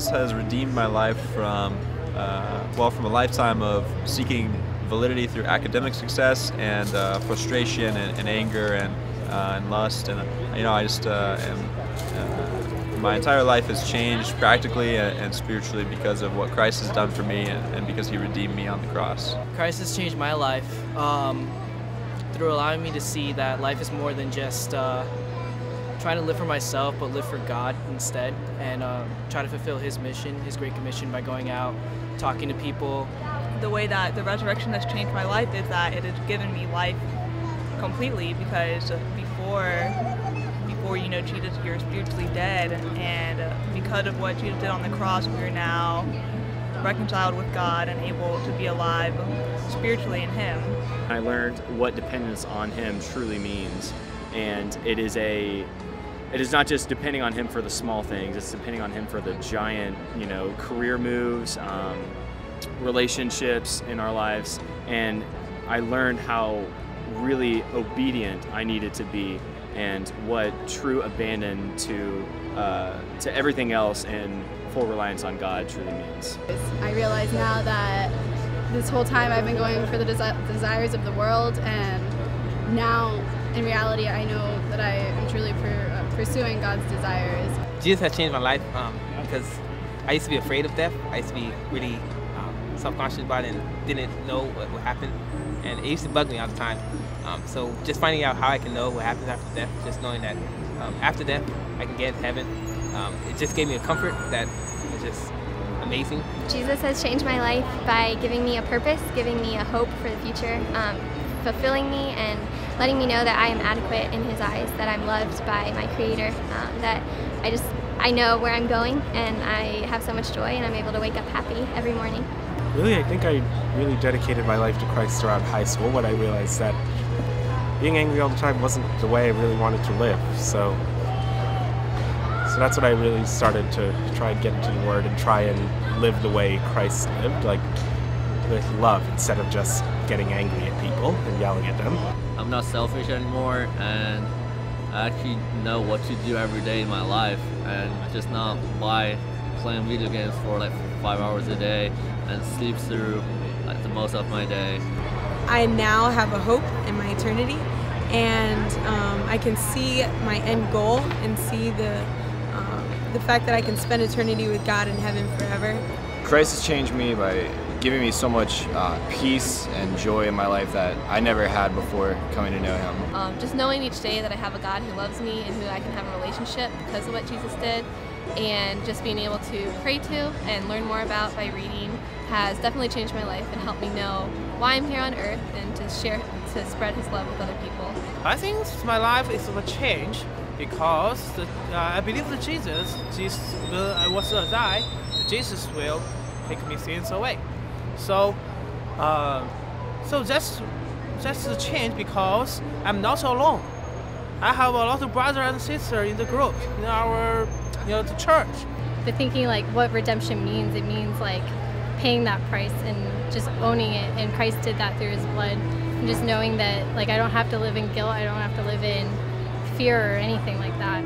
Jesus has redeemed my life from, from a lifetime of seeking validity through academic success and frustration and anger and lust, and I just my entire life has changed practically and spiritually because of what Christ has done for me and because He redeemed me on the cross. Christ has changed my life through allowing me to see that life is more than just trying to live for myself, but live for God instead, and try to fulfill His mission, His Great Commission, by going out, talking to people. The way that the resurrection has changed my life is that it has given me life completely, because before Jesus, you're spiritually dead, and because of what Jesus did on the cross, we are now reconciled with God and able to be alive spiritually in Him. I learned what dependence on Him truly means, and it is not just depending on Him for the small things, it's depending on Him for the giant, career moves, relationships in our lives. And I learned how really obedient I needed to be, and what true abandon to everything else and full reliance on God truly means. I realize now that this whole time I've been going for the desires of the world, and now in reality I know that I am truly pursuing God's desires. Jesus has changed my life because I used to be afraid of death. I used to be really self-conscious about it and didn't know what would happen, and it used to bug me all the time. So just finding out how I can know what happens after death, just knowing that after death I can get into heaven, it just gave me a comfort that was just amazing. Jesus has changed my life by giving me a purpose, giving me a hope for the future, fulfilling me and letting me know that I am adequate in His eyes, that I'm loved by my Creator, that I know where I'm going, and I have so much joy, and I'm able to wake up happy every morning. Really, I think I really dedicated my life to Christ around high school, when I realized that being angry all the time wasn't the way I really wanted to live. So that's when I really started to try and get into the Word and try and live the way Christ lived, like with love, instead of just getting angry at people and yelling at them. I'm not selfish anymore, and I actually know what to do every day in my life, and just not by playing video games for like 5 hours a day and sleep through the most of my day. I now have a hope in my eternity, and I can see my end goal and see the fact that I can spend eternity with God in heaven forever. Christ has changed me by giving me so much peace and joy in my life that I never had before coming to know Him. Just knowing each day that I have a God who loves me and who I can have a relationship because of what Jesus did, and just being able to pray to and learn more about by reading has definitely changed my life and helped me know why I'm here on earth and to spread His love with other people. I think my life is a change because I believe that Jesus I was to die, Jesus will take me sins away. So that's a change because I'm not alone. I have a lot of brothers and sisters in the group, in our the church. But thinking like what redemption means, it means like paying that price and just owning it, and Christ did that through His blood, and just knowing that like I don't have to live in guilt, I don't have to live in fear or anything like that.